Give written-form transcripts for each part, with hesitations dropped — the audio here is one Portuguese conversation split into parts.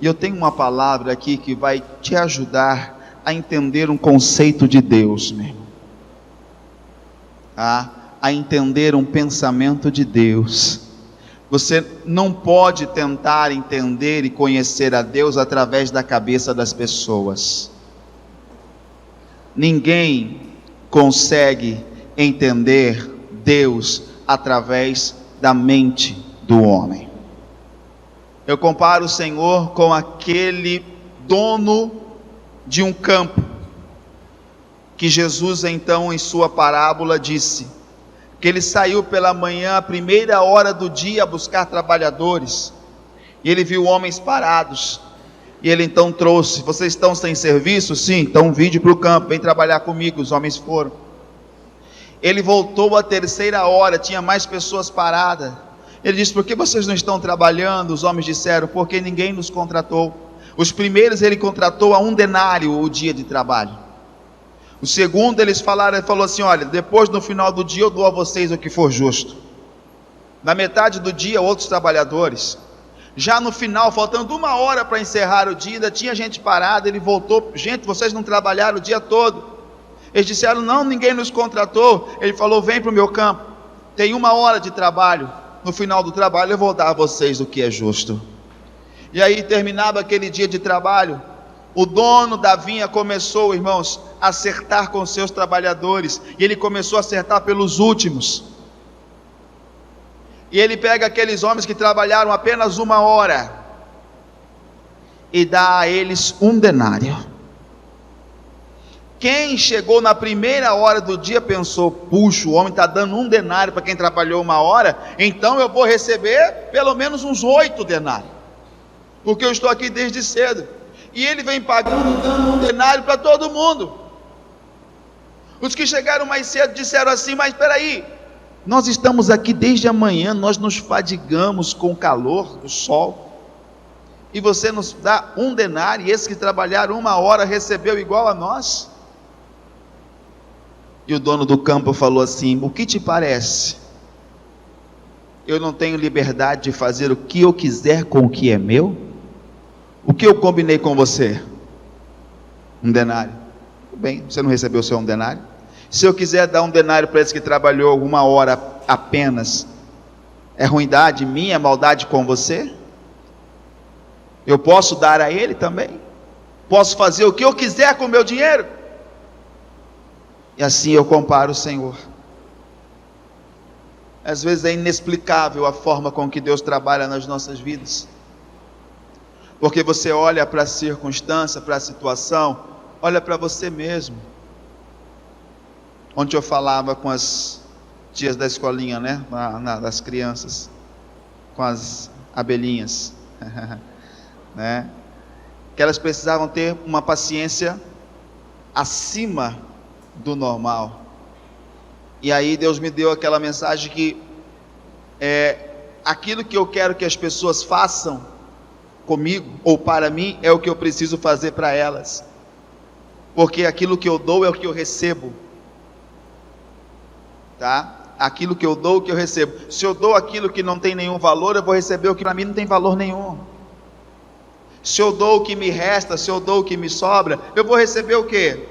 E eu tenho uma palavra aqui que vai te ajudar a entender um conceito de Deus, meu irmão. A entender um pensamento de Deus. Você não pode tentar entender e conhecer a Deus através da cabeça das pessoas. Ninguém consegue entender Deus através da mente do homem. Eu comparo o Senhor com aquele dono de um campo, que Jesus então em sua parábola disse, que ele saiu pela manhã, a primeira hora do dia, a buscar trabalhadores, e ele viu homens parados, e ele então trouxe: vocês estão sem serviço? Sim, então vinde para o campo, vem trabalhar comigo. Os homens foram. Ele voltou à terceira hora, tinha mais pessoas paradas. Ele disse: por que vocês não estão trabalhando? Os homens disseram: porque ninguém nos contratou. Os primeiros ele contratou a 1 denário o dia de trabalho. O segundo ele falou assim: olha, depois no final do dia eu dou a vocês o que for justo. Na metade do dia outros trabalhadores. Já no final, faltando 1 hora para encerrar o dia, ainda tinha gente parada. Ele voltou: gente, vocês não trabalharam o dia todo? Eles disseram: não, ninguém nos contratou. Ele falou: vem para o meu campo, tem 1 hora de trabalho, no final do trabalho eu vou dar a vocês o que é justo. E aí terminava aquele dia de trabalho, o dono da vinha começou, irmãos, a acertar com seus trabalhadores, e ele começou a acertar pelos últimos, e ele pega aqueles homens que trabalharam apenas 1 hora, e dá a eles 1 denário. Quem chegou na primeira hora do dia pensou: puxa, o homem está dando 1 denário para quem trabalhou 1 hora, então eu vou receber pelo menos uns 8 denários, porque eu estou aqui desde cedo. E ele vem pagando, dando 1 denário para todo mundo. Os que chegaram mais cedo disseram assim: mas espera aí, nós estamos aqui desde amanhã, nós nos fadigamos com o calor do sol, e você nos dá 1 denário, e esses que trabalharam 1 hora recebeu igual a nós? E o dono do campo falou assim: o que te parece? Eu não tenho liberdade de fazer o que eu quiser com o que é meu? O que eu combinei com você? 1 denário. Tudo bem, você não recebeu o seu 1 denário? Se eu quiser dar 1 denário para esse que trabalhou 1 hora apenas, é ruindade minha, maldade com você? Eu posso dar a ele também? Posso fazer o que eu quiser com o meu dinheiro? E assim eu comparo o Senhor. Às vezes é inexplicável a forma com que Deus trabalha nas nossas vidas, porque você olha para a circunstância, para a situação, olha para você mesmo. Ontem eu falava com as tias da escolinha, né, das crianças, com as abelhinhas, né, que elas precisavam ter uma paciência acima do normal. E aí Deus me deu aquela mensagem que aquilo que eu quero que as pessoas façam comigo ou para mim é o que eu preciso fazer para elas, porque aquilo que eu dou é o que eu recebo, tá? Aquilo que eu dou é o que eu recebo. Se eu dou aquilo que não tem nenhum valor, eu vou receber o que para mim não tem valor nenhum. Se eu dou o que me resta, se eu dou o que me sobra, eu vou receber o quê?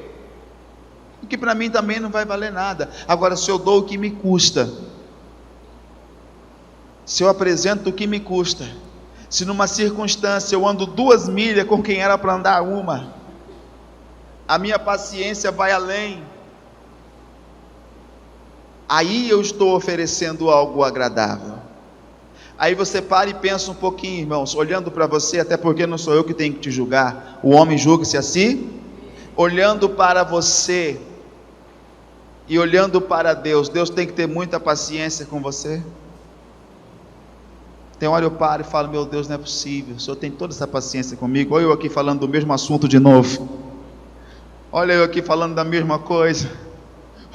O que para mim também não vai valer nada. Agora, se eu dou o que me custa, se eu apresento o que me custa, se numa circunstância eu ando 2 milhas com quem era para andar 1, a minha paciência vai além, aí eu estou oferecendo algo agradável. Aí você para e pensa um pouquinho, irmãos, olhando para você, até porque não sou eu que tenho que te julgar, o homem julga-se a si, olhando para você e olhando para Deus, Deus tem que ter muita paciência com você. Tem hora eu paro e falo: meu Deus, não é possível, o Senhor tem toda essa paciência comigo. Olha eu aqui falando do mesmo assunto de novo, olha eu aqui falando da mesma coisa,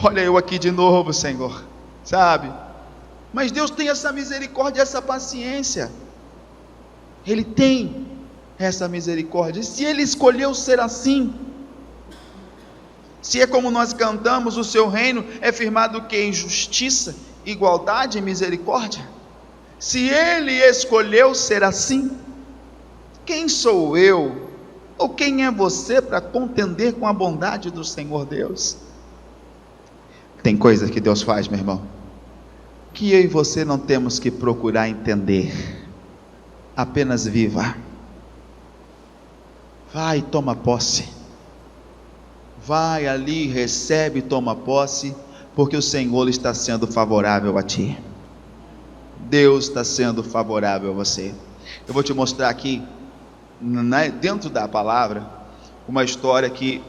olha eu aqui de novo, Senhor, sabe? Mas Deus tem essa misericórdia, essa paciência, Ele tem essa misericórdia. E se Ele escolheu ser assim, se é como nós cantamos, o seu reino é firmado que em justiça, igualdade e misericórdia, se Ele escolheu ser assim, quem sou eu? Ou quem é você para contender com a bondade do Senhor Deus? Tem coisas que Deus faz, meu irmão, que eu e você não temos que procurar entender. Apenas viva. Vai, toma posse. Vai ali, recebe, toma posse, porque o Senhor está sendo favorável a ti. Deus está sendo favorável a você. Eu vou te mostrar aqui, dentro da palavra, uma história que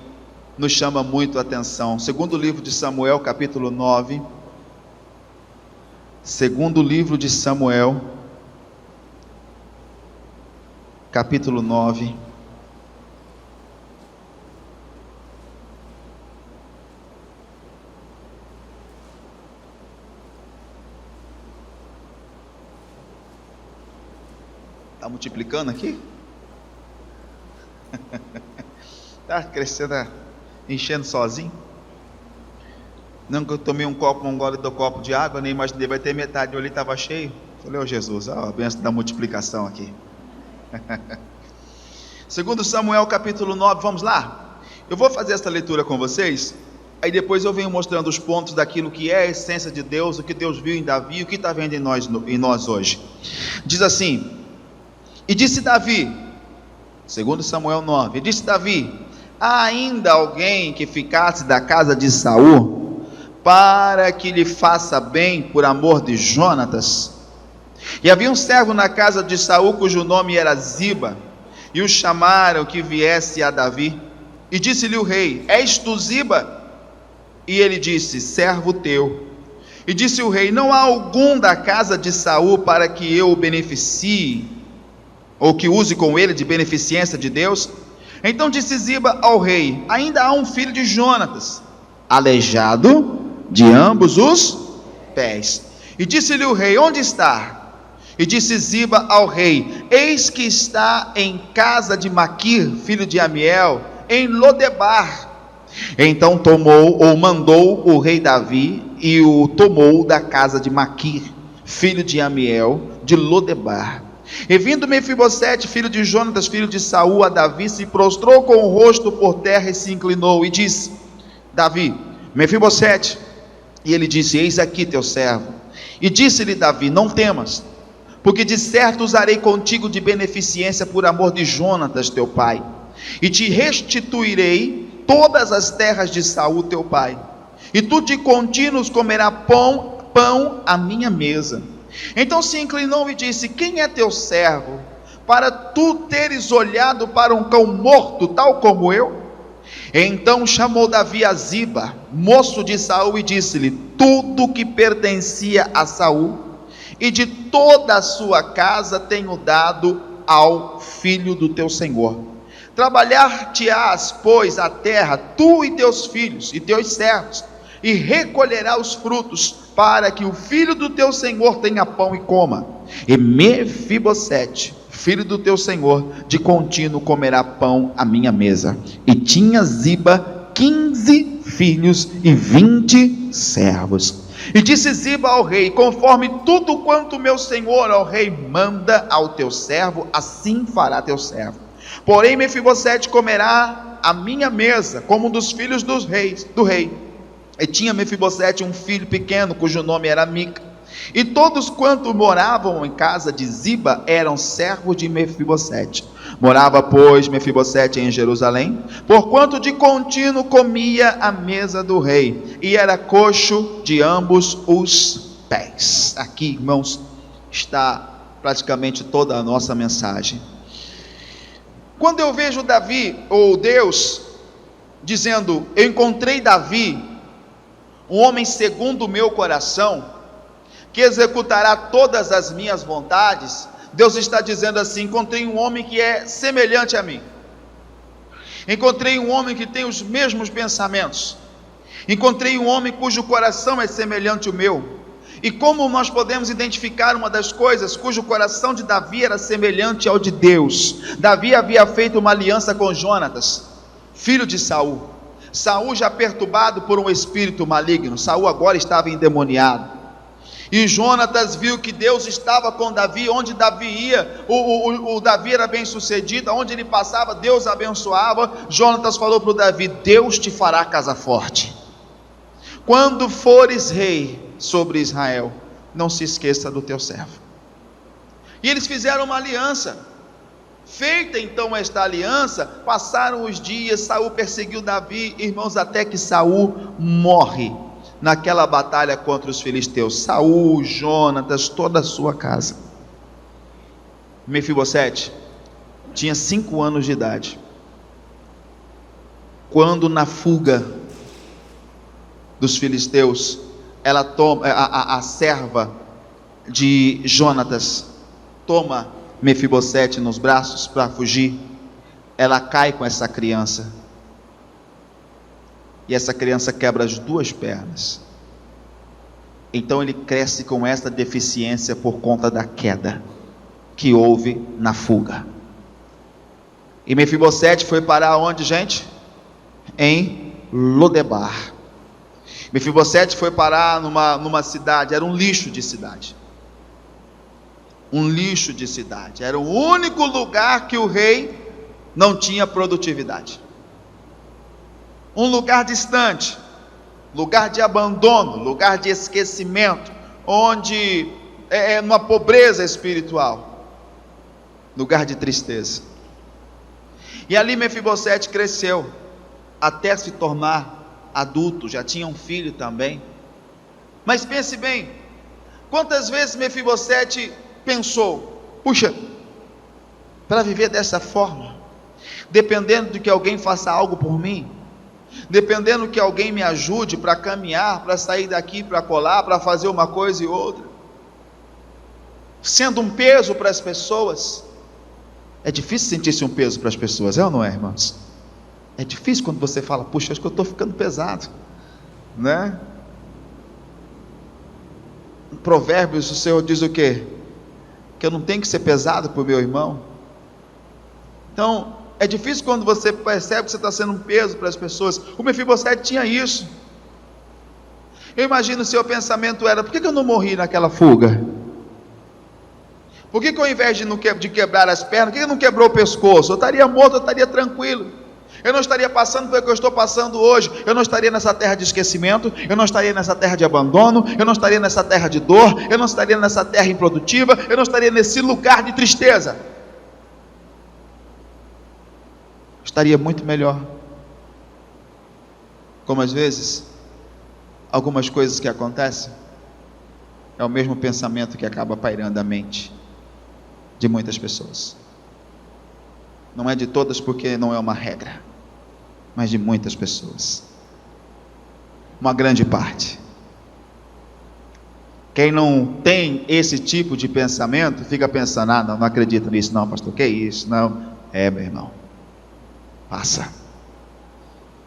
nos chama muito a atenção. Segundo livro de Samuel, capítulo 9. Segundo livro de Samuel, capítulo 9. Está multiplicando aqui? Está crescendo, enchendo sozinho? Não, que eu tomei um gole do copo de água, nem imaginei, vai ter metade, ali estava cheio. Falei, Jesus, a bênção da multiplicação aqui. Segundo Samuel capítulo 9, vamos lá? Eu vou fazer essa leitura com vocês, aí depois eu venho mostrando os pontos daquilo que é a essência de Deus, o que Deus viu em Davi, o que está vendo em nós hoje. Diz assim: e disse Davi, segundo Samuel 9, e disse Davi: há ainda alguém que ficasse da casa de Saul, para que lhe faça bem por amor de Jonatas? E havia um servo na casa de Saul, cujo nome era Ziba, e o chamaram que viesse a Davi. E disse-lhe o rei: és tu Ziba? E ele disse: servo teu. E disse o rei: não há algum da casa de Saul para que eu o beneficie, ou que use com ele de beneficência de Deus? Então disse Ziba ao rei: ainda há um filho de Jonatas, aleijado de ambos os pés. E disse-lhe o rei: onde está? E disse Ziba ao rei: eis que está em casa de Maquir, filho de Amiel, em Lodebar. Então mandou o rei Davi, e o tomou da casa de Maquir, filho de Amiel, de Lodebar. E vindo Mefibosete, filho de Jonatas, filho de Saul, a Davi, se prostrou com o rosto por terra e se inclinou, e disse: Davi, Mefibosete. E ele disse: eis aqui teu servo. E disse-lhe Davi: não temas, porque de certo usarei contigo de beneficência por amor de Jonatas teu pai, e te restituirei todas as terras de Saul teu pai, e tu de contínuos comerás pão à minha mesa. Então se inclinou e disse: quem é teu servo, para tu teres olhado para um cão morto, tal como eu? Então chamou Davi a Ziba, moço de Saul, e disse-lhe: tudo que pertencia a Saul e de toda a sua casa tenho dado ao filho do teu senhor. Trabalhar-te-ás, pois, a terra, tu e teus filhos e teus servos, e recolherá os frutos, para que o filho do teu senhor tenha pão e coma. E Mefibosete, filho do teu senhor, de contínuo comerá pão à minha mesa. E tinha Ziba 15 filhos e 20 servos. E disse Ziba ao rei: conforme tudo quanto meu senhor, ao rei, manda ao teu servo, assim fará teu servo. Porém Mefibosete comerá à minha mesa, como um dos filhos do rei. E tinha Mefibosete um filho pequeno, cujo nome era Mica. E todos quanto moravam em casa de Ziba eram servos de Mefibosete. Morava, pois, Mefibosete em Jerusalém, porquanto de contínuo comia à mesa do rei, e era coxo de ambos os pés. Aqui, irmãos, está praticamente toda a nossa mensagem. Quando eu vejo Davi, ou Deus, dizendo: eu encontrei Davi, um homem segundo o meu coração, que executará todas as minhas vontades, Deus está dizendo assim: encontrei um homem que é semelhante a mim, encontrei um homem que tem os mesmos pensamentos, encontrei um homem cujo coração é semelhante ao meu. E como nós podemos identificar uma das coisas? Cujo coração de Davi era semelhante ao de Deus. Davi havia feito uma aliança com Jonatas, filho de Saul. Saul já perturbado por um espírito maligno, Saul agora estava endemoniado. E Jonatas viu que Deus estava com Davi, onde Davi ia, o Davi era bem sucedido, onde ele passava, Deus abençoava. Jonatas falou para o Davi: Deus te fará casa forte, quando fores rei sobre Israel, não se esqueça do teu servo. E eles fizeram uma aliança. Feita então esta aliança, passaram os dias, Saul perseguiu Davi, irmãos, até que Saul morre naquela batalha contra os filisteus. Saul, Jonatas, toda a sua casa. Mefibosete tinha 5 anos de idade, quando na fuga dos filisteus, ela toma, a serva de Jonatas toma Mefibosete nos braços para fugir. Ela cai com essa criança, e essa criança quebra as 2 pernas. Então ele cresce com essa deficiência por conta da queda que houve na fuga. E Mefibosete foi parar onde, gente? Em Lodebar. Mefibosete foi parar numa cidade, era um lixo de cidade. Um lixo de cidade, era o único lugar que o rei não tinha produtividade. Um lugar distante, lugar de abandono, lugar de esquecimento, onde é uma pobreza espiritual, lugar de tristeza. E ali Mefibosete cresceu, até se tornar adulto, já tinha um filho também. Mas pense bem, quantas vezes Mefibosete pensou: puxa, para viver dessa forma, dependendo de que alguém faça algo por mim, dependendo que alguém me ajude para caminhar, para sair daqui, para colar, para fazer uma coisa e outra, sendo um peso para as pessoas. É difícil sentir-se um peso para as pessoas, é ou não é, irmãos? É difícil quando você fala: puxa, acho que eu estou ficando pesado, né? Em Provérbios o Senhor diz o quê? Que eu não tenho que ser pesado para o meu irmão. Então é difícil quando você percebe que você está sendo um peso para as pessoas. O Mefibosete tinha isso. Eu imagino o seu pensamento era: por que eu não morri naquela fuga? Por que ao invés de quebrar as pernas, por que eu não quebrou o pescoço? Eu estaria morto, eu estaria tranquilo, eu não estaria passando pelo que eu estou passando hoje, eu não estaria nessa terra de esquecimento, eu não estaria nessa terra de abandono, eu não estaria nessa terra de dor, eu não estaria nessa terra improdutiva, eu não estaria nesse lugar de tristeza. Estaria muito melhor. Como às vezes algumas coisas que acontecem, é o mesmo pensamento que acaba pairando a mente de muitas pessoas. Não é de todas, porque não é uma regra, mas de muitas pessoas, uma grande parte. Quem não tem esse tipo de pensamento, fica pensando: ah, não acredito nisso não, pastor, que isso, não. É, meu irmão, passa.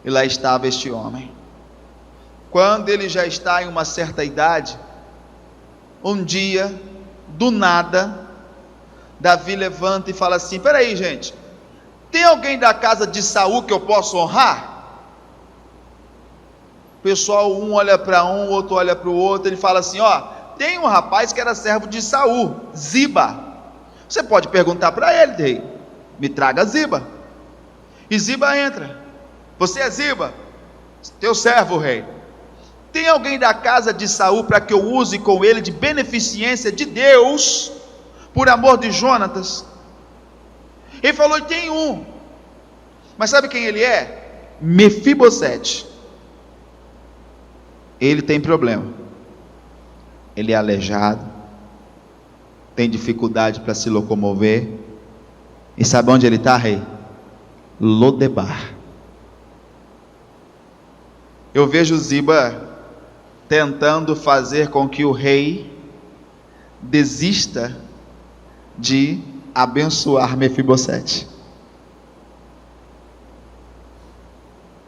E lá estava este homem. Quando ele já está em uma certa idade, um dia, do nada, Davi levanta e fala assim: peraí, gente, tem alguém da casa de Saul que eu posso honrar? O pessoal, um olha para um, o outro olha para o outro. Ele fala assim: ó, tem um rapaz que era servo de Saul, Ziba. Você pode perguntar para ele: rei, me traga Ziba. E Ziba entra. Você é Ziba? Teu servo, rei. Tem alguém da casa de Saul para que eu use com ele de beneficência de Deus, por amor de Jonatas? Ele falou: tem um. Mas sabe quem ele é? Mefibosete. Ele tem problema. Ele é aleijado, tem dificuldade para se locomover. E sabe onde ele está, rei? Lodebar. Eu vejo Ziba tentando fazer com que o rei desista de abençoar Mefibosete.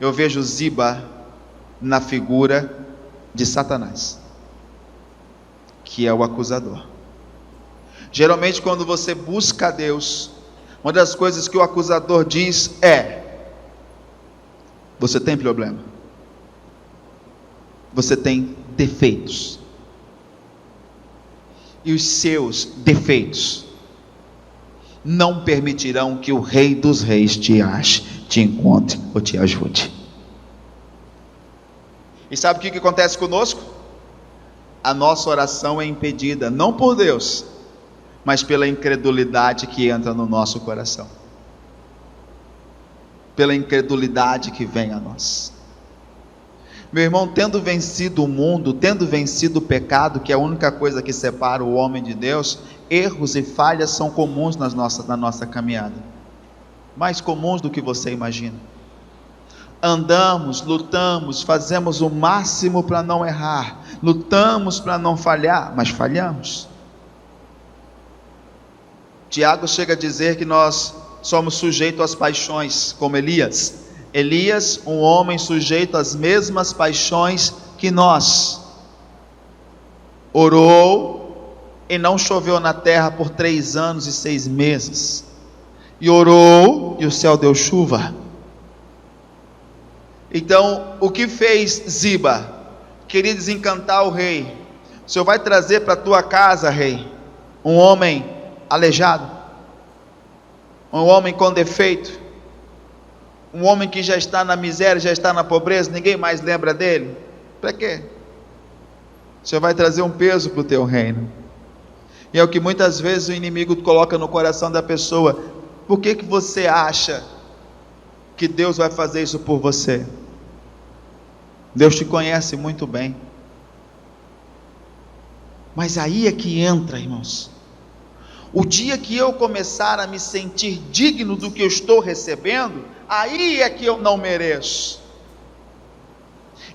Eu vejo Ziba na figura de Satanás, que é o acusador. Geralmente quando você busca a Deus, uma das coisas que o acusador diz é: você tem problema, você tem defeitos, e os seus defeitos não permitirão que o Rei dos Reis te ache, te encontre ou te ajude. E sabe o que acontece conosco? A nossa oração é impedida, não por Deus, mas pela incredulidade que entra no nosso coração, pela incredulidade que vem a nós. Meu irmão, tendo vencido o mundo, tendo vencido o pecado, que é a única coisa que separa o homem de Deus, erros e falhas são comuns na nossa caminhada, mais comuns do que você imagina. Andamos, lutamos, fazemos o máximo para não errar, lutamos para não falhar, mas falhamos. Tiago chega a dizer que nós somos sujeitos às paixões, como Elias. Elias, um homem sujeito às mesmas paixões que nós, orou e não choveu na terra por 3 anos e 6 meses, e orou e o céu deu chuva. Então, o que fez Ziba? Queria desencantar o rei. O Senhor vai trazer para a tua casa, rei, um homem aleijado, um homem com defeito, um homem que já está na miséria, já está na pobreza, ninguém mais lembra dele. Para quê? O Senhor vai trazer um peso para o teu reino. E é o que muitas vezes o inimigo coloca no coração da pessoa. Por que você acha que Deus vai fazer isso por você? Deus te conhece muito bem. Mas aí é que entra, irmãos. O dia que eu começar a me sentir digno do que eu estou recebendo, aí é que eu não mereço.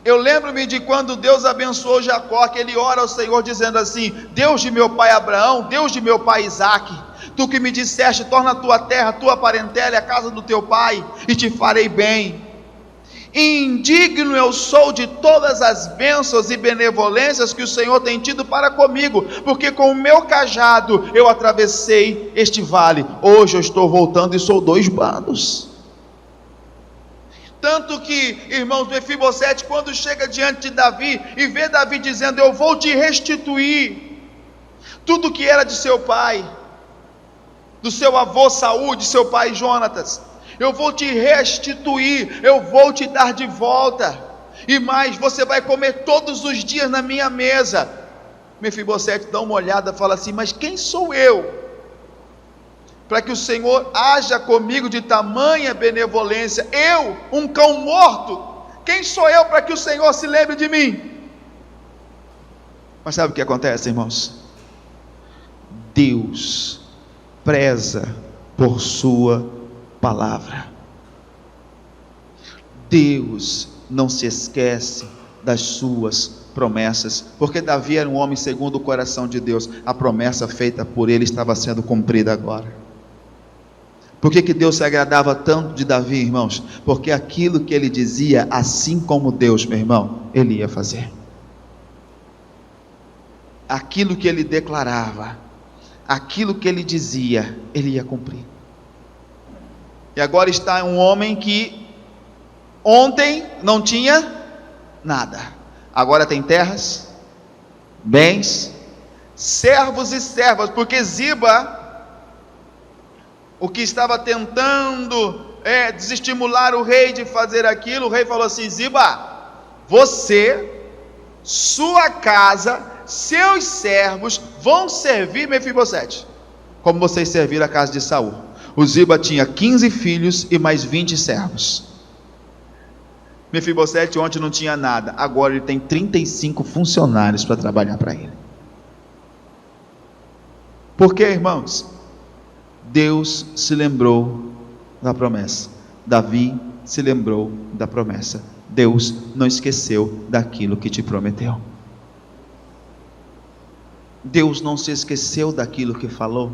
Eu lembro-me de quando Deus abençoou Jacó, que ele ora ao Senhor dizendo assim: Deus de meu pai Abraão, Deus de meu pai Isaque, tu que me disseste, torna a tua terra, a tua parentela e a casa do teu pai, e te farei bem. Indigno eu sou de todas as bênçãos e benevolências que o Senhor tem tido para comigo, porque com o meu cajado eu atravessei este vale. Hoje eu estou voltando e sou 2 bandos. Tanto que, irmãos, Mefibosete, quando chega diante de Davi e vê Davi dizendo: eu vou te restituir tudo que era de seu pai, do seu avô Saul, de seu pai Jonatas, eu vou te restituir, eu vou te dar de volta, e mais, você vai comer todos os dias na minha mesa. Mefibosete dá uma olhada e fala assim: mas quem sou eu para que o Senhor haja comigo de tamanha benevolência? Eu, um cão morto, quem sou eu para que o Senhor se lembre de mim? Mas sabe o que acontece, irmãos? Deus preza por sua palavra. Deus não se esquece das suas promessas, porque Davi era um homem segundo o coração de Deus. A promessa feita por ele estava sendo cumprida agora. Por que Deus se agradava tanto de Davi, irmãos? Porque aquilo que ele dizia, assim como Deus, meu irmão, ele ia fazer. Aquilo que ele declarava, aquilo que ele dizia, ele ia cumprir. E agora está um homem que ontem não tinha nada, agora tem terras, bens, servos e servas, porque Ziba, o que estava tentando desestimular o rei de fazer aquilo, o rei falou assim: Ziba, você, sua casa, seus servos vão servir Mefibosete, como vocês serviram a casa de Saul. O Ziba tinha 15 filhos e mais 20 servos. Mefibosete ontem não tinha nada, agora ele tem 35 funcionários para trabalhar para ele. Por quê, irmãos? Deus se lembrou da promessa. Davi se lembrou da promessa. Deus não esqueceu daquilo que te prometeu. Deus não se esqueceu daquilo que falou.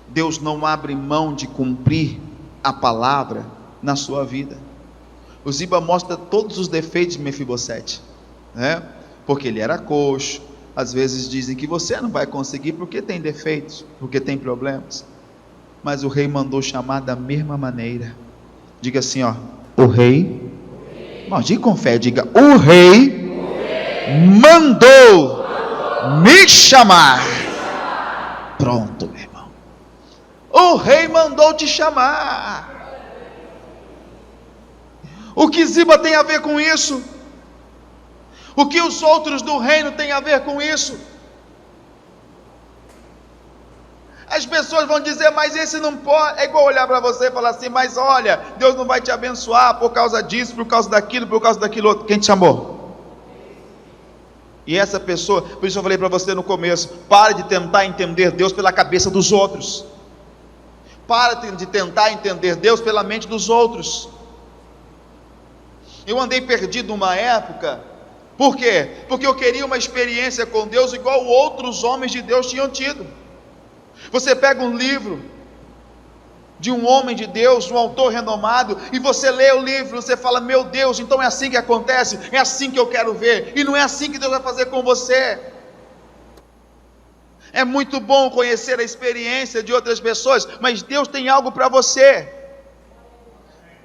Deus não abre mão de cumprir a palavra na sua vida. O Ziba mostra todos os defeitos de Mefibosete, né? Porque ele era coxo. Às vezes dizem que você não vai conseguir porque tem defeitos, porque tem problemas. Mas o rei mandou chamar da mesma maneira. Diga assim, ó: o rei, não, diga com fé, diga: o rei mandou me chamar. pronto, meu irmão. O rei mandou te chamar. O que Ziba tem a ver com isso? O que os outros do reino têm a ver com isso? As pessoas vão dizer, mas esse não pode. É igual olhar para você e falar assim, mas olha, Deus não vai te abençoar por causa disso, por causa daquilo outro. Quem te chamou? E essa pessoa, por isso eu falei para você no começo, pare de tentar entender Deus pela cabeça dos outros. Pare de tentar entender Deus pela mente dos outros. Eu andei perdido uma época. Por quê? Porque eu queria uma experiência com Deus igual outros homens de Deus tinham tido. Você pega um livro de um homem de Deus, um autor renomado, e você lê o livro, você fala, meu Deus, então é assim que acontece, é assim que eu quero ver, e não é assim que Deus vai fazer com você. É muito bom conhecer a experiência de outras pessoas, mas Deus tem algo para você.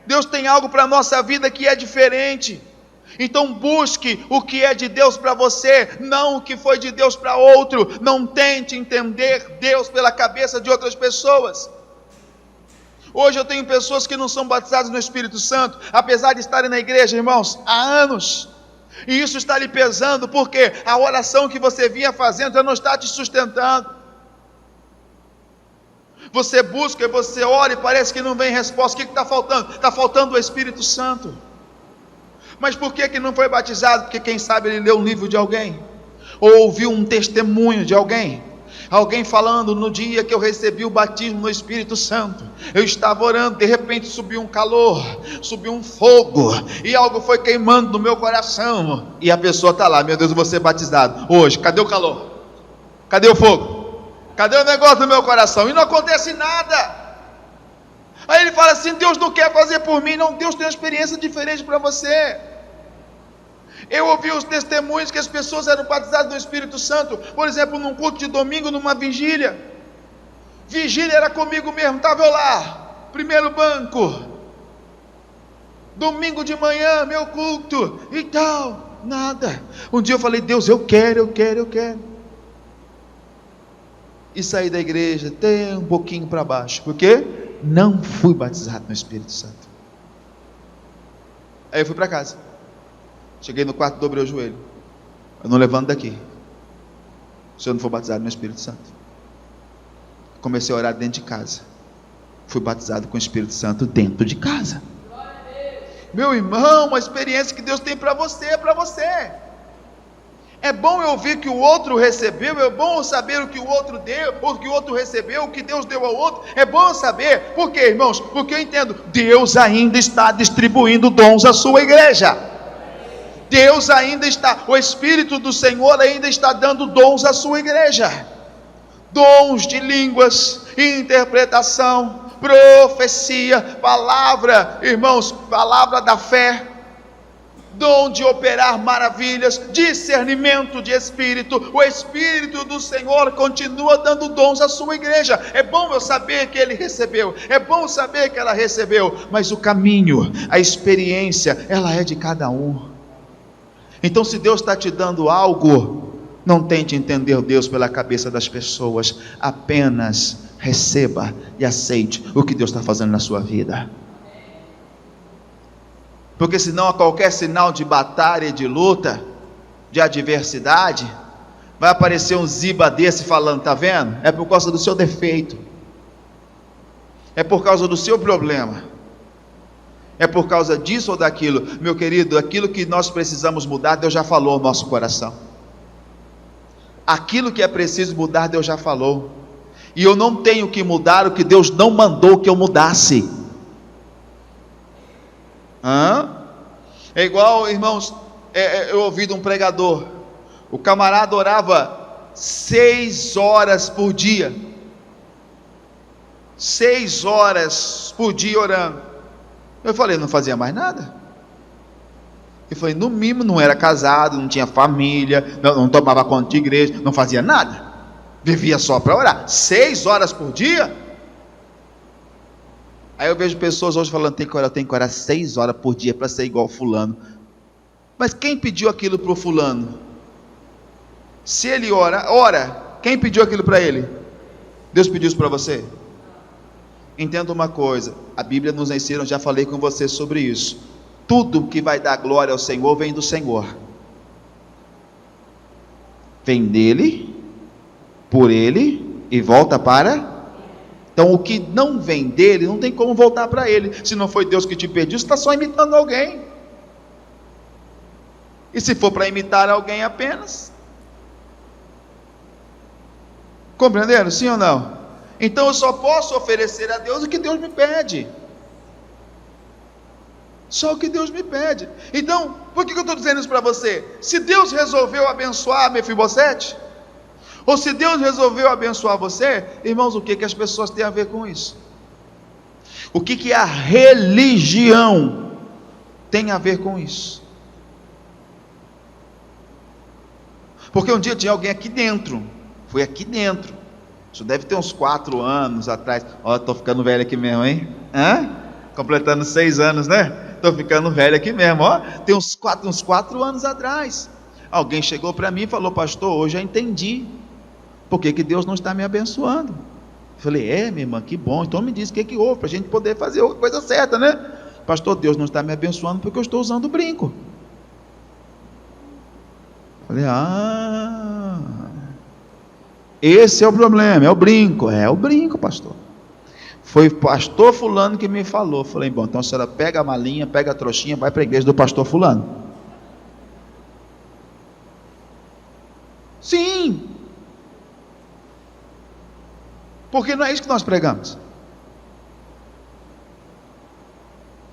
Deus tem algo para a nossa vida que é diferente. Então busque o que é de Deus para você, não o que foi de Deus para outro. Não tente entender Deus pela cabeça de outras pessoas. Hoje eu tenho pessoas que não são batizadas no Espírito Santo, apesar de estarem na igreja, irmãos, há anos. E isso está lhe pesando, porque a oração que você vinha fazendo já não está te sustentando. Você busca, você ora e parece que não vem resposta. O que está faltando? Está faltando o Espírito Santo. Mas por que não foi batizado? Porque quem sabe ele leu um livro de alguém, ou ouviu um testemunho de alguém, alguém falando, no dia que eu recebi o batismo no Espírito Santo, eu estava orando, de repente subiu um calor, subiu um fogo, e algo foi queimando no meu coração, e a pessoa está lá, meu Deus, eu vou ser batizado, hoje, cadê o calor? Cadê o fogo? Cadê o negócio no meu coração? E não acontece nada. Aí ele fala assim, Deus não quer fazer por mim. Não, Deus tem uma experiência diferente para você. Eu ouvi os testemunhos que as pessoas eram batizadas no Espírito Santo, por exemplo, num culto de domingo, numa vigília. Vigília era comigo mesmo, estava eu lá, primeiro banco, domingo de manhã, meu culto, e tal, nada. Um dia eu falei, Deus, eu quero. E saí da igreja até um pouquinho para baixo, porque não fui batizado no Espírito Santo. Aí eu fui para casa, cheguei no quarto, dobrei o joelho, eu não levanto daqui se eu não for batizado no Espírito Santo. Comecei a orar dentro de casa, fui batizado com o Espírito Santo dentro de casa. Meu irmão, uma experiência que Deus tem para você, é para você. É bom eu ouvir que o outro recebeu, é bom eu saber o que o outro deu, o que o outro recebeu, o que Deus deu ao outro, é bom eu saber. Por quê, irmãos? Porque eu entendo, Deus ainda está distribuindo dons à sua igreja. Deus ainda está, o Espírito do Senhor ainda está dando dons à sua igreja. Dons de línguas, interpretação, profecia, palavra, irmãos, palavra da fé, dom de operar maravilhas, discernimento de espírito. O Espírito do Senhor continua dando dons à sua igreja. É bom eu saber que ele recebeu, é bom saber que ela recebeu, mas o caminho, a experiência, ela é de cada um. Então, se Deus está te dando algo, não tente entender Deus pela cabeça das pessoas, apenas receba e aceite o que Deus está fazendo na sua vida. Porque senão a qualquer sinal de batalha e de luta, de adversidade, vai aparecer um Ziba desse falando, está vendo? É por causa do seu defeito, é por causa do seu problema, é por causa disso ou daquilo. Meu querido, aquilo que nós precisamos mudar, Deus já falou no nosso coração. Aquilo que é preciso mudar, Deus já falou. E eu não tenho que mudar o que Deus não mandou que eu mudasse. É igual, irmãos, eu ouvi de um pregador, o camarada orava 6 horas por dia, 6 horas por dia orando. Eu falei, não fazia mais nada? Eu falei, no mínimo não era casado, não tinha família, não tomava conta de igreja, não fazia nada, vivia só para orar, 6 horas por dia. Aí eu vejo pessoas hoje falando, tem que orar 6 horas por dia para ser igual fulano. Mas quem pediu aquilo para o fulano? Se ele ora, quem pediu aquilo para ele? Deus pediu isso para você? Entenda uma coisa, a Bíblia nos ensina, eu já falei com você sobre isso. Tudo que vai dar glória ao Senhor vem do Senhor. Vem dele, por ele e volta para. Então o que não vem dele não tem como voltar para ele. Se não foi Deus que te pediu, você está só imitando alguém. E se for para imitar alguém apenas, compreenderam? Sim ou não? Então eu só posso oferecer a Deus o que Deus me pede. Só o que Deus me pede. Então, por que eu estou dizendo isso para você? Se Deus resolveu abençoar Mefibosete, ou se Deus resolveu abençoar você, irmãos, o que as pessoas têm a ver com isso? O que a religião tem a ver com isso? Porque um dia tinha alguém aqui dentro, foi aqui dentro, isso deve ter uns 4 anos atrás, ó, estou ficando velho aqui mesmo, hein? Completando 6 anos, né? Estou ficando velho aqui mesmo, ó, tem uns 4 anos atrás, alguém chegou para mim e falou: pastor, hoje eu entendi, por que Deus não está me abençoando? Eu falei: minha irmã, que bom, então me diz o que houve, para a gente poder fazer a coisa certa, né? Pastor, Deus não está me abençoando porque eu estou usando brinco. Eu falei: esse é o problema, é o brinco, pastor. Foi o pastor fulano que me falou. Eu falei: bom, então a senhora pega a malinha, pega a trouxinha, vai para a igreja do pastor fulano. Sim, porque não é isso que nós pregamos.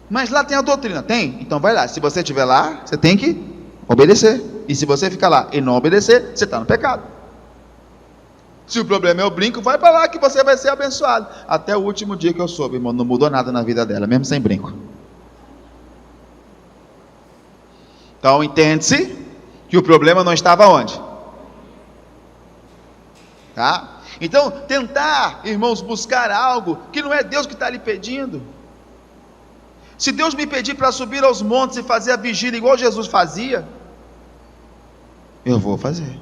Mas lá tem a doutrina, tem? Então vai lá, se você estiver lá, você tem que obedecer, e se você ficar lá e não obedecer, você está no pecado. Se o problema é o brinco, vai para lá que você vai ser abençoado. Até o último dia que eu soube, irmão, não mudou nada na vida dela, mesmo sem brinco. Então entende-se que o problema não estava onde? Tá? Então tentar, irmãos, buscar algo que não é Deus que está lhe pedindo. Se Deus me pedir para subir aos montes e fazer a vigília igual Jesus fazia, eu vou fazer.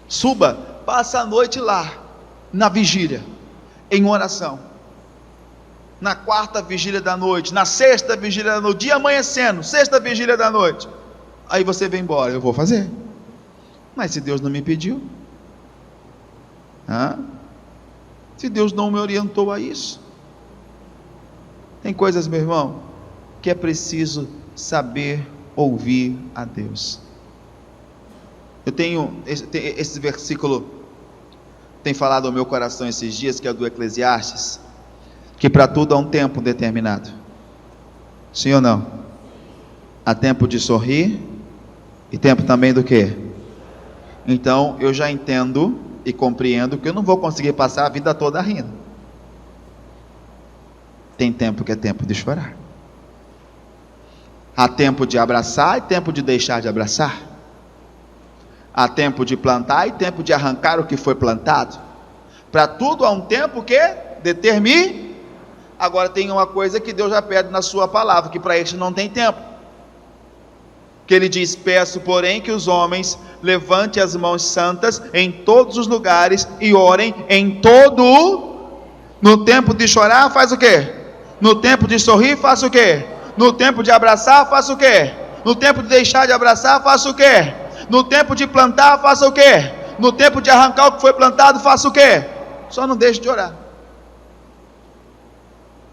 Suba, passa a noite lá, na vigília, em oração. Na 4ª vigília da noite, na 6ª vigília da noite, dia amanhecendo, 6ª vigília da noite. Aí você vem embora, eu vou fazer. Mas se Deus não me pediu, se Deus não me orientou a isso, tem coisas, meu irmão, que é preciso saber ouvir a Deus. Eu tenho, esse versículo tem falado ao meu coração esses dias, que é do Eclesiastes, que para tudo há um tempo determinado. Sim ou não? Há tempo de sorrir, e tempo também do quê? Então, eu já entendo e compreendo que eu não vou conseguir passar a vida toda rindo. Tem tempo que é tempo de chorar. Há tempo de abraçar e tempo de deixar de abraçar. Há tempo de plantar e tempo de arrancar o que foi plantado. Para tudo há um tempo que determine. Agora tem uma coisa que Deus já pede na sua palavra, que para isso não tem tempo. Que ele diz: peço porém que os homens levantem as mãos santas em todos os lugares e orem em todo. No tempo de chorar, faz o quê? No tempo de sorrir, faça o quê? No tempo de abraçar, faça o quê? No tempo de deixar de abraçar, faça o quê? No tempo de plantar, faça o quê? No tempo de arrancar o que foi plantado, faça o quê? Só não deixe de orar.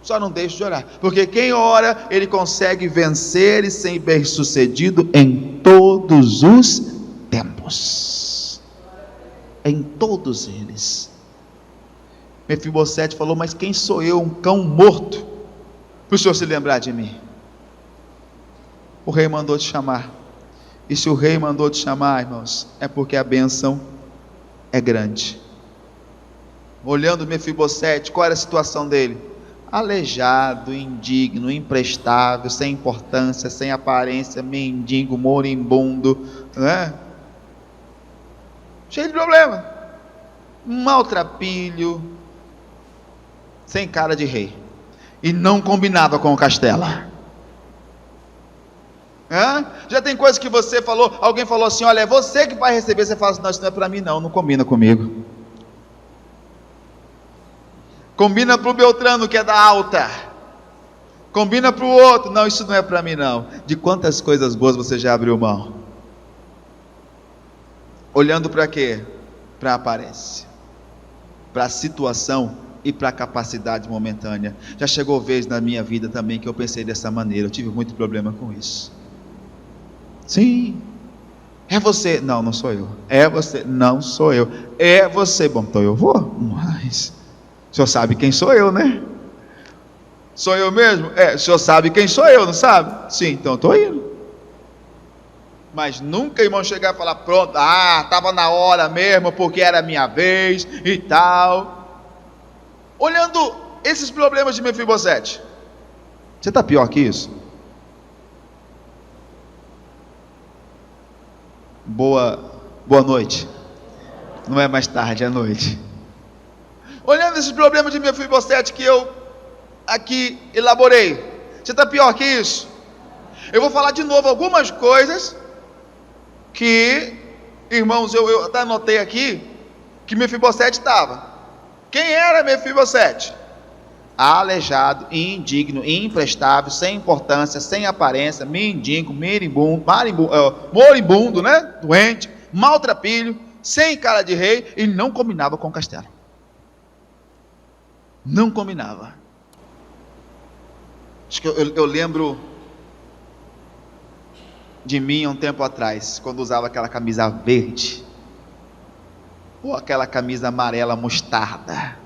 Só não deixe de orar, porque quem ora, ele consegue vencer e ser bem-sucedido em todos os tempos. Em todos eles. Mefibosete falou: mas quem sou eu, um cão morto, para o senhor se lembrar de mim? O rei mandou te chamar. E se o rei mandou te chamar, irmãos, é porque a bênção é grande. Olhando Mefibosete, qual era a situação dele? Aleijado, indigno, imprestável, sem importância, sem aparência, mendigo, moribundo, né? Cheio de problema, maltrapilho, sem cara de rei, e não combinava com o castelo. Já tem coisa que você falou, alguém falou assim, olha, é você que vai receber, você fala assim, não, isso não é para mim não combina comigo. Combina para o Beltrano que é da alta, combina para o outro, não, isso não é para mim não. De quantas coisas boas você já abriu mão? Olhando para quê? Para a aparência, para a situação e para a capacidade momentânea. Já chegou vez na minha vida também que eu pensei dessa maneira, eu tive muito problema com isso. Sim, é você, não, não sou eu, é você, não sou eu, é você, bom, então eu vou, mas o senhor sabe quem sou eu, né? Sou eu mesmo? O senhor sabe quem sou eu, não sabe? Sim, então estou indo. Mas nunca, irmão, chegar e falar, pronto, estava na hora mesmo, porque era a minha vez e tal. Olhando esses problemas de Mefibosete, você está pior que isso? Boa noite. Não é mais tarde, é noite. Olhando esses problemas de Mefibosete que eu aqui elaborei, você está pior que isso? Eu vou falar de novo algumas coisas que, irmãos, eu até anotei aqui, que Mefibosete estava. Quem era Mefibosete? Aleijado, indigno, imprestável, sem importância, sem aparência, mendigo, moribundo, né? Doente, maltrapilho, sem cara de rei, e não combinava com o castelo. Não combinava. Acho que eu lembro de mim há um tempo atrás, quando usava aquela camisa verde, ou aquela camisa amarela mostarda,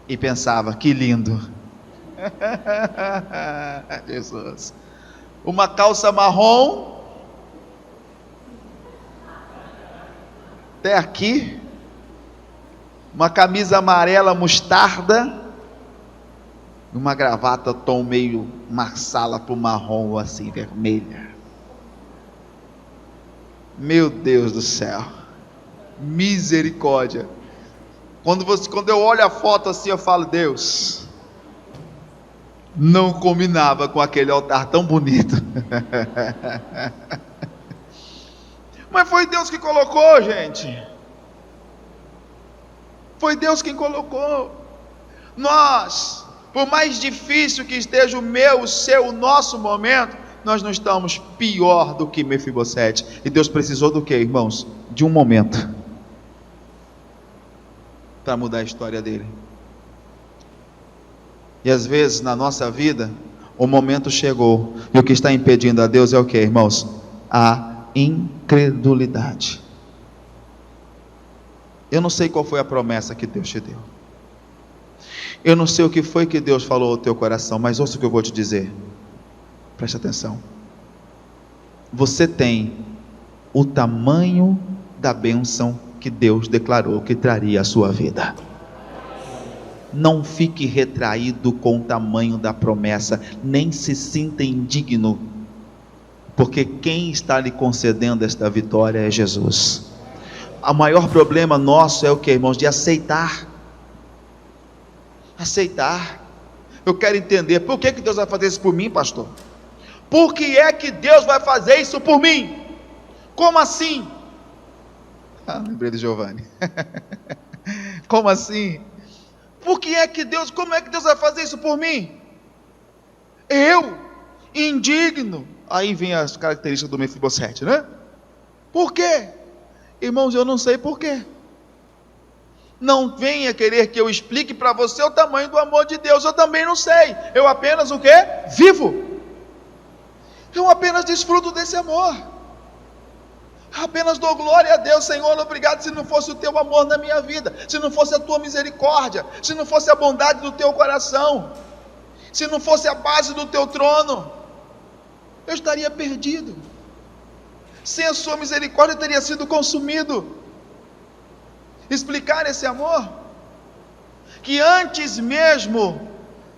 e pensava, que lindo, Jesus, uma calça marrom, até aqui, uma camisa amarela mostarda, uma gravata tom meio marsala para o marrom, assim, vermelha. Meu Deus do céu, misericórdia. Quando eu olho a foto assim, eu falo, Deus, não combinava com aquele altar tão bonito. Mas foi Deus que colocou, gente. Foi Deus quem colocou. Nós, por mais difícil que esteja o meu, o seu, o nosso momento, nós não estamos pior do que Mefibosete. E Deus precisou do que, irmãos? De um momento para mudar a história dele. E às vezes na nossa vida o momento chegou, e o que está impedindo a Deus é o que, irmãos? A incredulidade. Eu não sei qual foi a promessa que Deus te deu, eu não sei o que foi que Deus falou ao teu coração, mas ouça o que eu vou te dizer, preste atenção. Você tem o tamanho da bênção que Deus declarou que traria à sua vida. Não fique retraído com o tamanho da promessa, nem se sinta indigno, porque quem está lhe concedendo esta vitória é Jesus. O maior problema nosso é o que, irmãos? De aceitar. Eu quero entender, por que Deus vai fazer isso por mim, pastor? Por que é que Deus vai fazer isso por mim? Como assim? Lembrei de Giovanni. Como assim? Por que é que Deus, como é que Deus vai fazer isso por mim? Eu, indigno. Aí vem as características do Mefibosete, né? Por quê? Irmãos, eu não sei por quê. Não venha querer que eu explique para você o tamanho do amor de Deus, eu também não sei. Eu apenas o quê? Vivo. Eu apenas desfruto desse amor. Apenas dou glória a Deus, Senhor, obrigado. Se não fosse o teu amor na minha vida, se não fosse a tua misericórdia, se não fosse a bondade do teu coração, se não fosse a base do teu trono, eu estaria perdido. Sem a sua misericórdia eu teria sido consumido. Explicar esse amor, que antes mesmo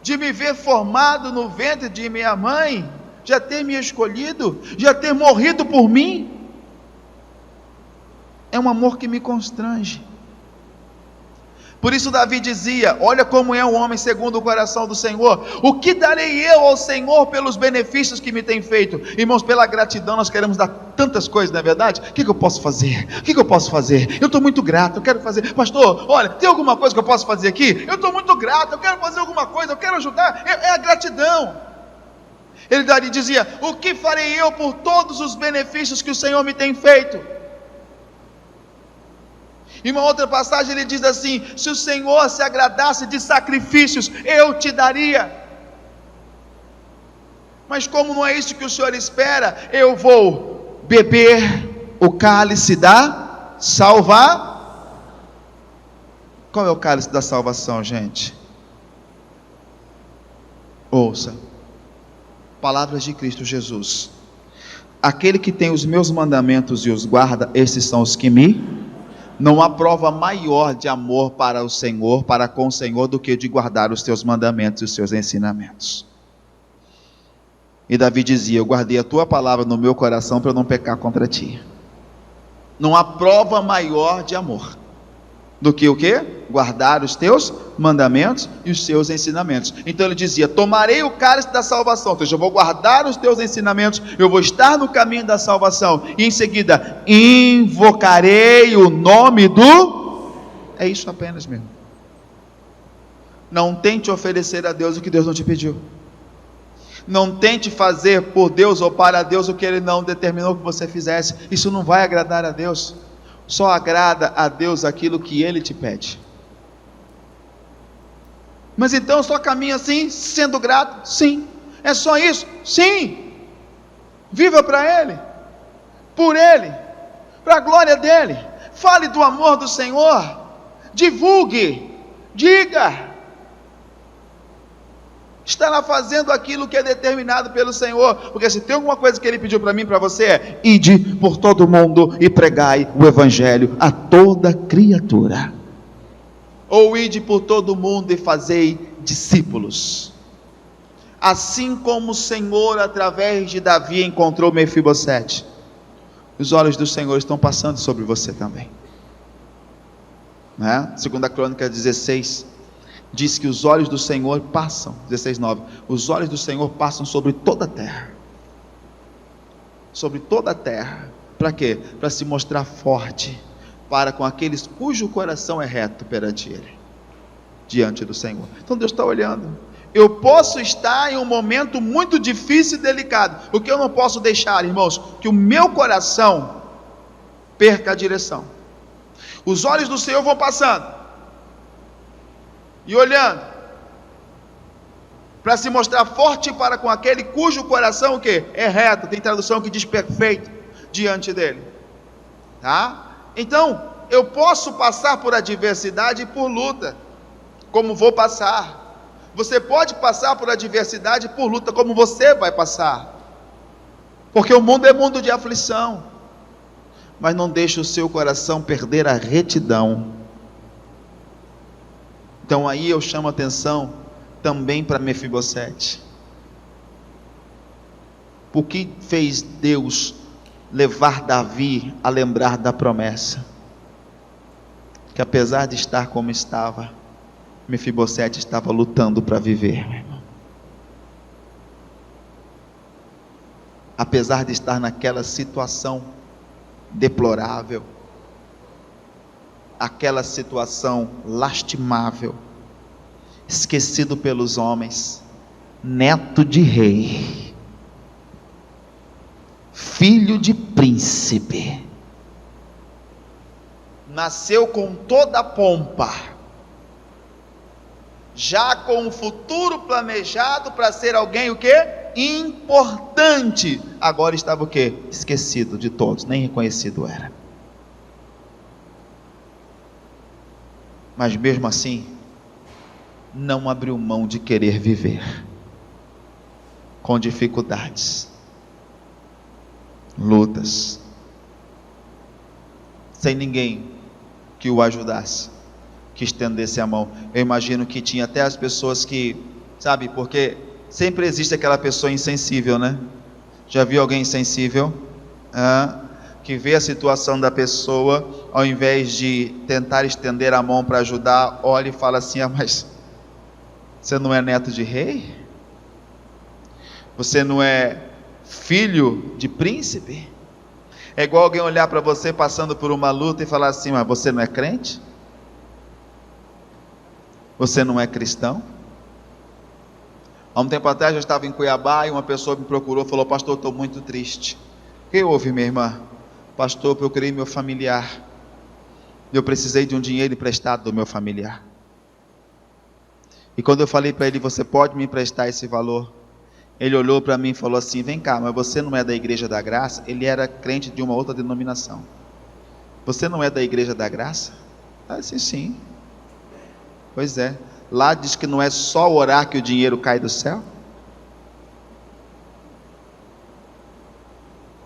de me ver formado no ventre de minha mãe, já ter me escolhido, já ter morrido por mim, é um amor que me constrange. Por isso Davi dizia: olha como é o homem segundo o coração do Senhor. O que darei eu ao Senhor pelos benefícios que me tem feito? Irmãos, pela gratidão nós queremos dar tantas coisas, não é verdade? O que eu posso fazer? O que eu posso fazer? Eu estou muito grato, eu quero fazer. Pastor, olha, tem alguma coisa que eu posso fazer aqui? Eu estou muito grato, eu quero fazer alguma coisa, eu quero ajudar. É a gratidão. Ele dizia: o que farei eu por todos os benefícios que o Senhor me tem feito? Em uma outra passagem ele diz assim: se o Senhor se agradasse de sacrifícios, eu te daria. Mas como não é isso que o Senhor espera, eu vou beber o cálice da salvação. Qual é o cálice da salvação, gente? Ouça, palavras de Cristo Jesus: aquele que tem os meus mandamentos e os guarda, esses são os que me... Não há prova maior de amor para o Senhor, para com o Senhor, do que de guardar os teus mandamentos e os seus ensinamentos. E Davi dizia: eu guardei a tua palavra no meu coração para eu não pecar contra ti. Não há prova maior de amor do que o quê? Guardar os teus mandamentos e os seus ensinamentos. Então ele dizia: tomarei o cálice da salvação, ou seja, eu vou guardar os teus ensinamentos, eu vou estar no caminho da salvação, e em seguida invocarei o nome do... É isso apenas mesmo. Não tente oferecer a Deus o que Deus não te pediu. Não tente fazer por Deus ou para Deus o que Ele não determinou que você fizesse. Isso não vai agradar a Deus. Só agrada a Deus aquilo que Ele te pede. Mas então só caminha assim, sendo grato? Sim. É só isso? Sim. Viva para Ele, por Ele, para a glória dEle. Fale do amor do Senhor, divulgue, diga. Estará fazendo aquilo que é determinado pelo Senhor, porque se tem alguma coisa que Ele pediu para mim e para você é: ide por todo mundo e pregai o Evangelho a toda criatura. Ou ide por todo mundo e fazei discípulos. Assim como o Senhor através de Davi encontrou Mefibosete, os olhos do Senhor estão passando sobre você também, né? 2 Crônicas 16 diz que os olhos do Senhor passam, 16:9, os olhos do Senhor passam sobre toda a terra, sobre toda a terra. Para quê? Para se mostrar forte para com aqueles cujo coração é reto perante Ele, diante do Senhor. Então Deus está olhando. Eu posso estar em um momento muito difícil e delicado. O que eu não posso deixar, irmãos, que o meu coração perca a direção. Os olhos do Senhor vão passando e olhando, para se mostrar forte para com aquele cujo coração o quê? É reto. Tem tradução que diz perfeito diante dele, tá? Então, eu posso passar por adversidade e por luta, como vou passar. Você pode passar por adversidade e por luta, como você vai passar, porque o mundo é mundo de aflição. Mas não deixe o seu coração perder a retidão. Então aí eu chamo a atenção também para Mefibosete. O que fez Deus levar Davi a lembrar da promessa? Que apesar de estar como estava, Mefibosete estava lutando para viver, meu irmão. Apesar de estar naquela situação deplorável, aquela situação lastimável, esquecido pelos homens, neto de rei, filho de príncipe, nasceu com toda a pompa, já com o futuro planejado para ser alguém o quê? Importante. Agora estava o quê? Esquecido de todos, nem reconhecido era. Mas mesmo assim, não abriu mão de querer viver, com dificuldades, lutas, sem ninguém que o ajudasse, que estendesse a mão. Eu imagino que tinha até as pessoas que, sabe, porque sempre existe aquela pessoa insensível, né? Já viu alguém insensível? que vê a situação da pessoa, ao invés de tentar estender a mão para ajudar, olha e fala assim: ah, mas você não é neto de rei? Você não é filho de príncipe? É igual alguém olhar para você passando por uma luta e falar assim: mas você não é crente? Você não é cristão? Há um tempo atrás eu estava em Cuiabá e uma pessoa me procurou e falou: pastor, estou muito triste. O que houve, minha irmã? Pastor, eu procurei meu familiar, eu precisei de um dinheiro emprestado do meu familiar, e quando eu falei para ele: você pode me emprestar esse valor? Ele olhou para mim e falou assim: vem cá, mas você não é da Igreja da Graça? Ele era crente de uma outra denominação. Você não é da Igreja da Graça? Eu disse: sim. Pois é, lá diz que não é só orar que o dinheiro cai do céu?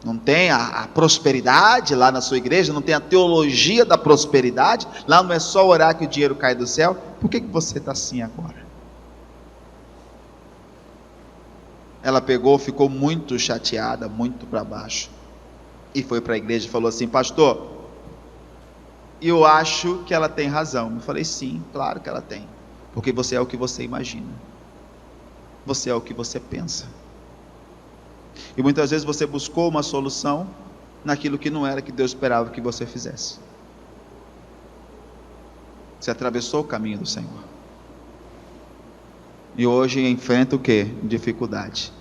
Não tem a prosperidade lá na sua igreja? Não tem a teologia da prosperidade? Lá não é só orar que o dinheiro cai do céu? Por que você está assim agora? Ela pegou, ficou muito chateada, muito para baixo, e foi para a igreja e falou assim: pastor, eu acho que ela tem razão. Eu falei: sim, claro que ela tem, porque você é o que você imagina, você é o que você pensa, e muitas vezes você buscou uma solução naquilo que não era que Deus esperava que você fizesse. Você atravessou o caminho do Senhor, e hoje enfrenta o que? Dificuldade.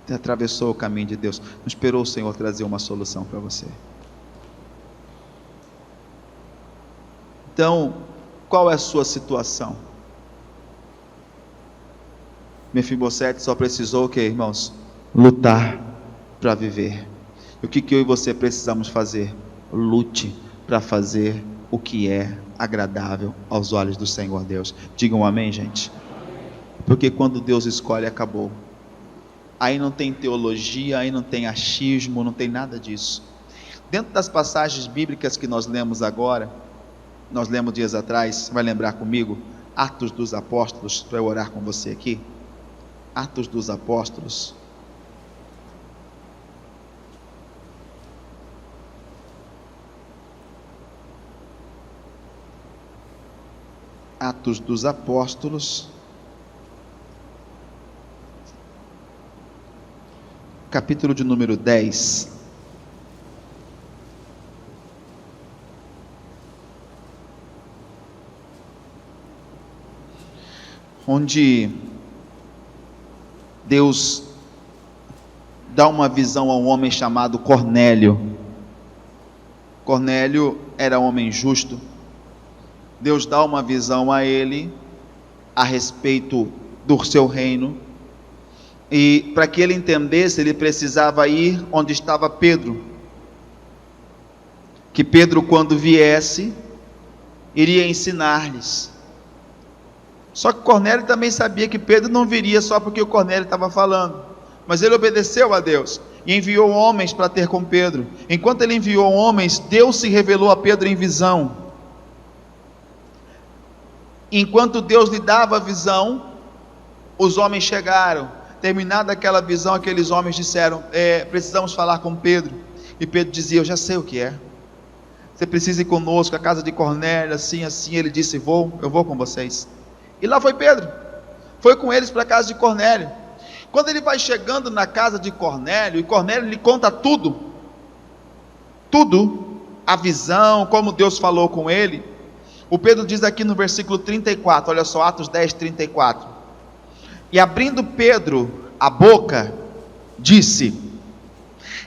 Você atravessou o caminho de Deus, não esperou o Senhor trazer uma solução para você. Então, qual é a sua situação? Mefibosete só precisou o que, irmãos? Lutar para viver. E o que eu e você precisamos fazer? Lute para fazer o que é agradável aos olhos do Senhor Deus. Digam amém, gente? Porque quando Deus escolhe, acabou. Aí não tem teologia, aí não tem achismo, não tem nada disso. Dentro das passagens bíblicas que nós lemos agora, nós lemos dias atrás, você vai lembrar comigo, Atos dos Apóstolos, para eu orar com você aqui. Atos dos Apóstolos. Atos dos Apóstolos, capítulo de número 10. Onde Deus dá uma visão a um homem chamado Cornélio. Cornélio era um homem justo. Deus dá uma visão a ele a respeito do seu reino, e para que ele entendesse, ele precisava ir onde estava Pedro, que Pedro, quando viesse, iria ensinar-lhes. Só que Cornélio também sabia que Pedro não viria só porque o Cornélio estava falando, mas ele obedeceu a Deus e enviou homens para ter com Pedro. Enquanto ele enviou homens, Deus se revelou a Pedro em visão. Enquanto Deus lhe dava a visão, os homens chegaram. Terminada aquela visão, aqueles homens disseram: precisamos falar com Pedro. E Pedro dizia: eu já sei o que é. Você precisa ir conosco à casa de Cornélio, assim, assim. Ele disse: eu vou com vocês. E lá foi Pedro, foi com eles para a casa de Cornélio. Quando ele vai chegando na casa de Cornélio, e Cornélio lhe conta tudo, a visão, como Deus falou com ele, o Pedro diz aqui no versículo 34, olha só, Atos 10, 34, e abrindo Pedro a boca, disse: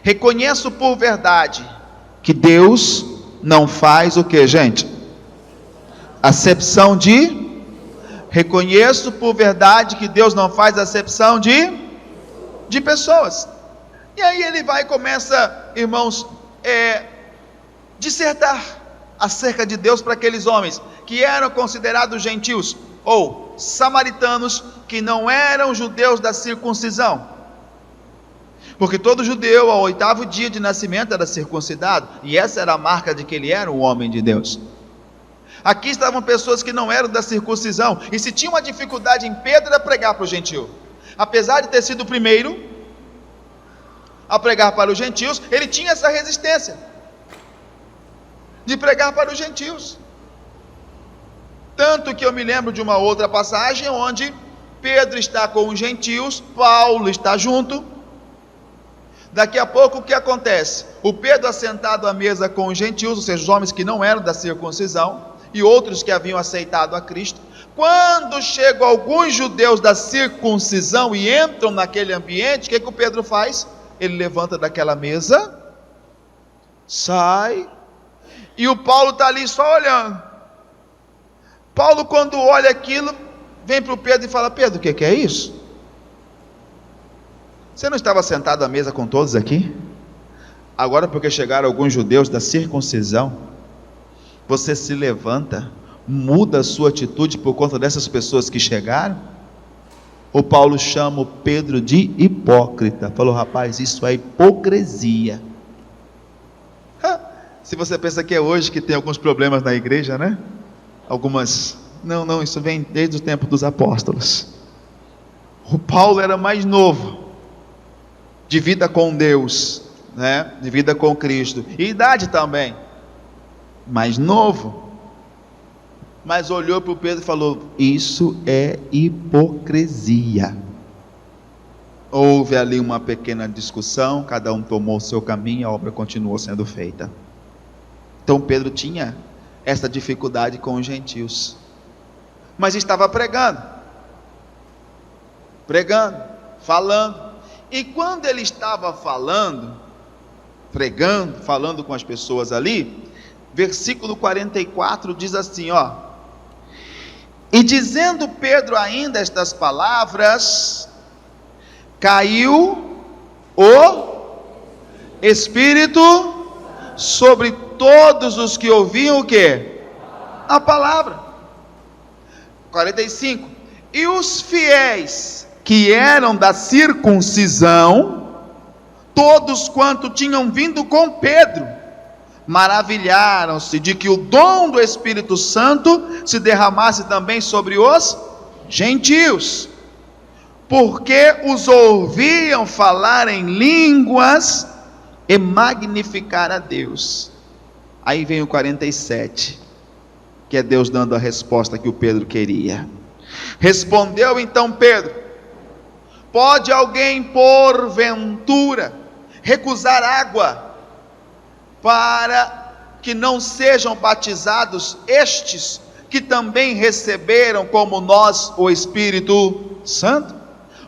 reconheço por verdade que Deus não faz o que, gente? Acepção de... Reconheço por verdade que Deus não faz acepção de pessoas. E aí ele vai e começa, irmãos, dissertar acerca de Deus para aqueles homens que eram considerados gentios, ou samaritanos, que não eram judeus da circuncisão, porque todo judeu ao 8º dia de nascimento era circuncidado, e essa era a marca de que ele era um homem de Deus. Aqui estavam pessoas que não eram da circuncisão, e se tinha uma dificuldade em Pedro era pregar para o gentio, apesar de ter sido o primeiro, a pregar para os gentios, ele tinha essa resistência de pregar para os gentios. Tanto que eu me lembro de uma outra passagem onde Pedro está com os gentios, Paulo está junto. Daqui a pouco o que acontece? O Pedro assentado à mesa com os gentios, ou seja, os homens que não eram da circuncisão, e outros que haviam aceitado a Cristo. Quando chegam alguns judeus da circuncisão e entram naquele ambiente, o que o Pedro faz? Ele levanta daquela mesa, sai, e o Paulo está ali só olhando. Paulo, quando olha aquilo, vem para o Pedro e fala: Pedro, o que é isso? Você não estava sentado à mesa com todos aqui? Agora, porque chegaram alguns judeus da circuncisão, você se levanta, muda a sua atitude por conta dessas pessoas que chegaram? O Paulo chama o Pedro de hipócrita. Falou: rapaz, isso é hipocrisia. Se você pensa que é hoje que tem alguns problemas na igreja, né? Não, isso vem desde o tempo dos apóstolos. O Paulo era mais novo, de vida com Deus, né? De vida com Cristo, e idade também, mais novo, mas olhou para o Pedro e falou: isso é hipocrisia. Houve ali uma pequena discussão, cada um tomou o seu caminho, a obra continuou sendo feita. Então Pedro tinha essa dificuldade com os gentios, mas estava pregando, falando, e quando ele estava falando, pregando, falando com as pessoas ali, versículo 44 diz assim, e dizendo Pedro ainda estas palavras, caiu o Espírito sobre todos os que ouviam o quê? A palavra. 45, e os fiéis que eram da circuncisão, todos quanto tinham vindo com Pedro, maravilharam-se de que o dom do Espírito Santo se derramasse também sobre os gentios, porque os ouviam falar em línguas e magnificar a Deus. Aí vem o 47, que é Deus dando a resposta que o Pedro queria. Respondeu então Pedro: pode alguém porventura recusar água para que não sejam batizados estes que também receberam como nós o Espírito Santo?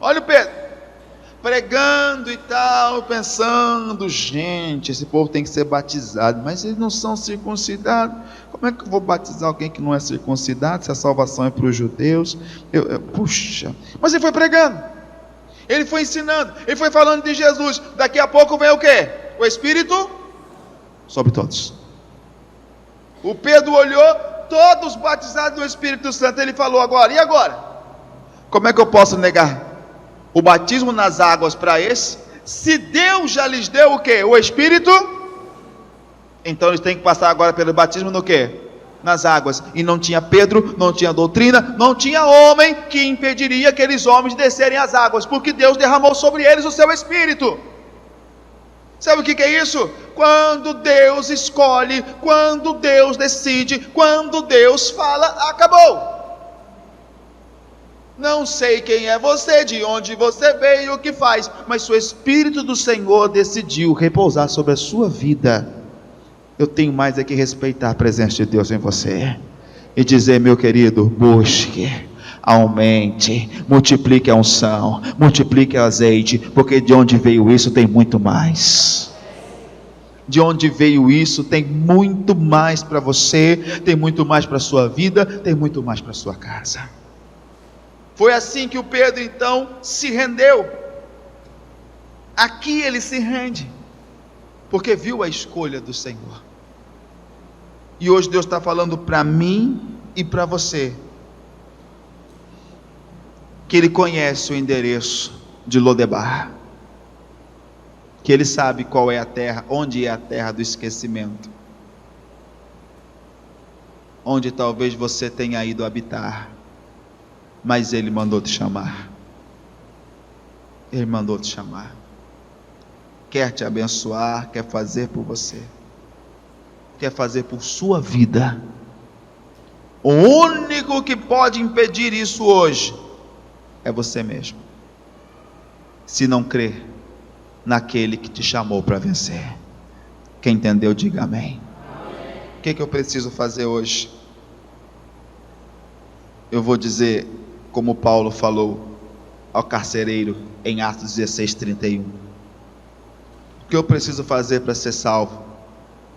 Olha o Pedro pregando e tal, pensando: gente, esse povo tem que ser batizado, mas eles não são circuncidados. Como é que eu vou batizar alguém que não é circuncidado, se a salvação é para os judeus? Puxa, mas ele foi pregando, ele foi ensinando, ele foi falando de Jesus. Daqui a pouco vem o quê? O Espírito sobre todos. O Pedro olhou, todos batizados no Espírito Santo. Ele falou: agora, e agora? Como é que eu posso negar o batismo nas águas para esse, se Deus já lhes deu o quê? O Espírito? Então eles têm que passar agora pelo batismo no quê? Nas águas. E não tinha Pedro, não tinha doutrina, não tinha homem que impediria aqueles homens de descerem as águas, porque Deus derramou sobre eles o seu Espírito. Sabe o que é isso? Quando Deus escolhe, quando Deus decide, quando Deus fala, acabou. Não sei quem é você, de onde você veio, o que faz, mas se o Espírito do Senhor decidiu repousar sobre a sua vida, eu tenho mais é que respeitar a presença de Deus em você, e dizer: meu querido, busque, aumente, multiplique a unção, multiplique o azeite, porque de onde veio isso tem muito mais. De onde veio isso tem muito mais para você, tem muito mais para a sua vida, tem muito mais para a sua casa. Foi assim que o Pedro então se rendeu. Aqui ele se rende, porque viu a escolha do Senhor. E hoje Deus está falando para mim e para você, que Ele conhece o endereço de Lodebar, que Ele sabe qual é a terra, onde é a terra do esquecimento, onde talvez você tenha ido habitar, mas Ele mandou te chamar. Ele mandou te chamar. quer te abençoar, quer fazer por você, quer fazer por sua vida. O único que pode impedir isso hoje é você mesmo, se não crer naquele que te chamou para vencer. Quem entendeu, diga amém. O que eu preciso fazer hoje? Eu vou dizer como Paulo falou ao carcereiro em Atos 16:31. O que eu preciso fazer para ser salvo?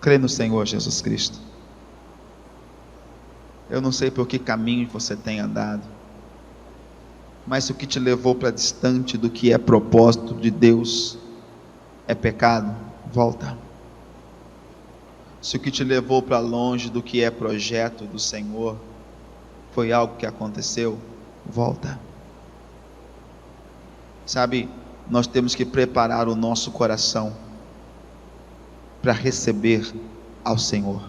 Crer no Senhor Jesus Cristo. Eu não sei por que caminho você tem andado, mas se o que te levou para distante do que é propósito de Deus é pecado, volta. Se o que te levou para longe do que é projeto do Senhor foi algo que aconteceu, volta. Sabe, nós temos que preparar o nosso coração para receber ao Senhor.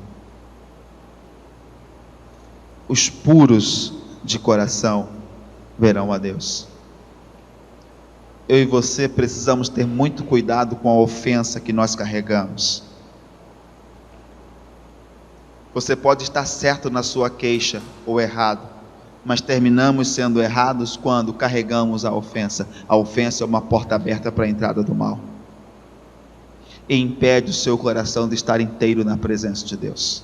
Os puros de coração verão a Deus. Eu e você precisamos ter muito cuidado com a ofensa que nós carregamos. Você pode estar certo na sua queixa ou errado, mas terminamos sendo errados quando carregamos a ofensa. A ofensa é uma porta aberta para a entrada do mal e impede o seu coração de estar inteiro na presença de Deus.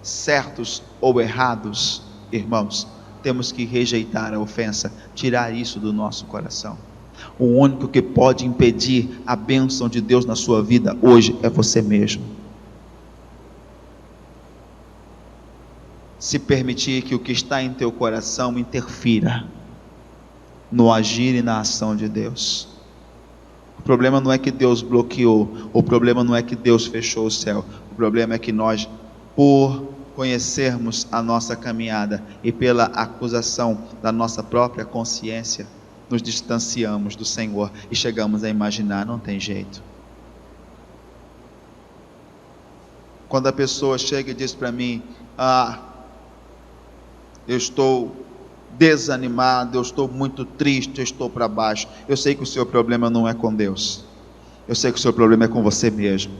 Certos ou errados, irmãos, temos que rejeitar a ofensa, tirar isso do nosso coração. O único que pode impedir a bênção de Deus na sua vida hoje é você mesmo. Se permitir que o que está em teu coração interfira no agir e na ação de Deus. O problema não é que Deus bloqueou, o problema não é que Deus fechou o céu, o problema é que nós, por conhecermos a nossa caminhada e pela acusação da nossa própria consciência, nos distanciamos do Senhor e chegamos a imaginar, não tem jeito. Quando a pessoa chega e diz para mim, eu estou desanimado, eu estou muito triste, eu estou para baixo. Eu sei que o seu problema não é com Deus. Eu sei que o seu problema é com você mesmo.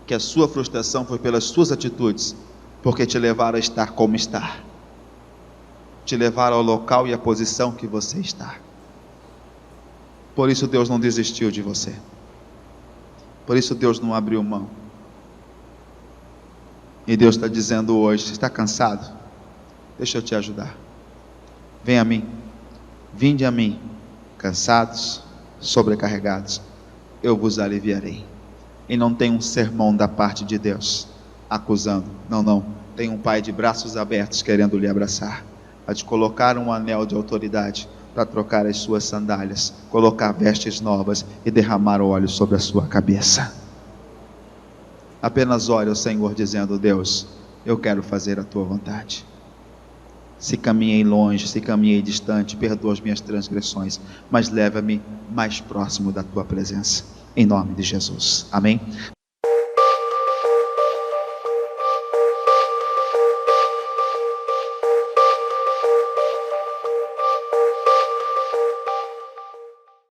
Que a sua frustração foi pelas suas atitudes, porque te levaram a estar como está. Te levaram ao local e à posição que você está. Por isso Deus não desistiu de você. Por isso Deus não abriu mão. E Deus está dizendo hoje, você está cansado? Deixa eu te ajudar. Vem a mim, vinde a mim, cansados, sobrecarregados, eu vos aliviarei. E não tem um sermão da parte de Deus, acusando, não, tem um pai de braços abertos querendo lhe abraçar, a te colocar um anel de autoridade, para trocar as suas sandálias, colocar vestes novas e derramar óleo sobre a sua cabeça. Apenas ore ao Senhor dizendo, Deus, eu quero fazer a tua vontade. Se caminhei longe, se caminhei distante, perdoa as minhas transgressões, mas leva-me mais próximo da tua presença, em nome de Jesus, amém?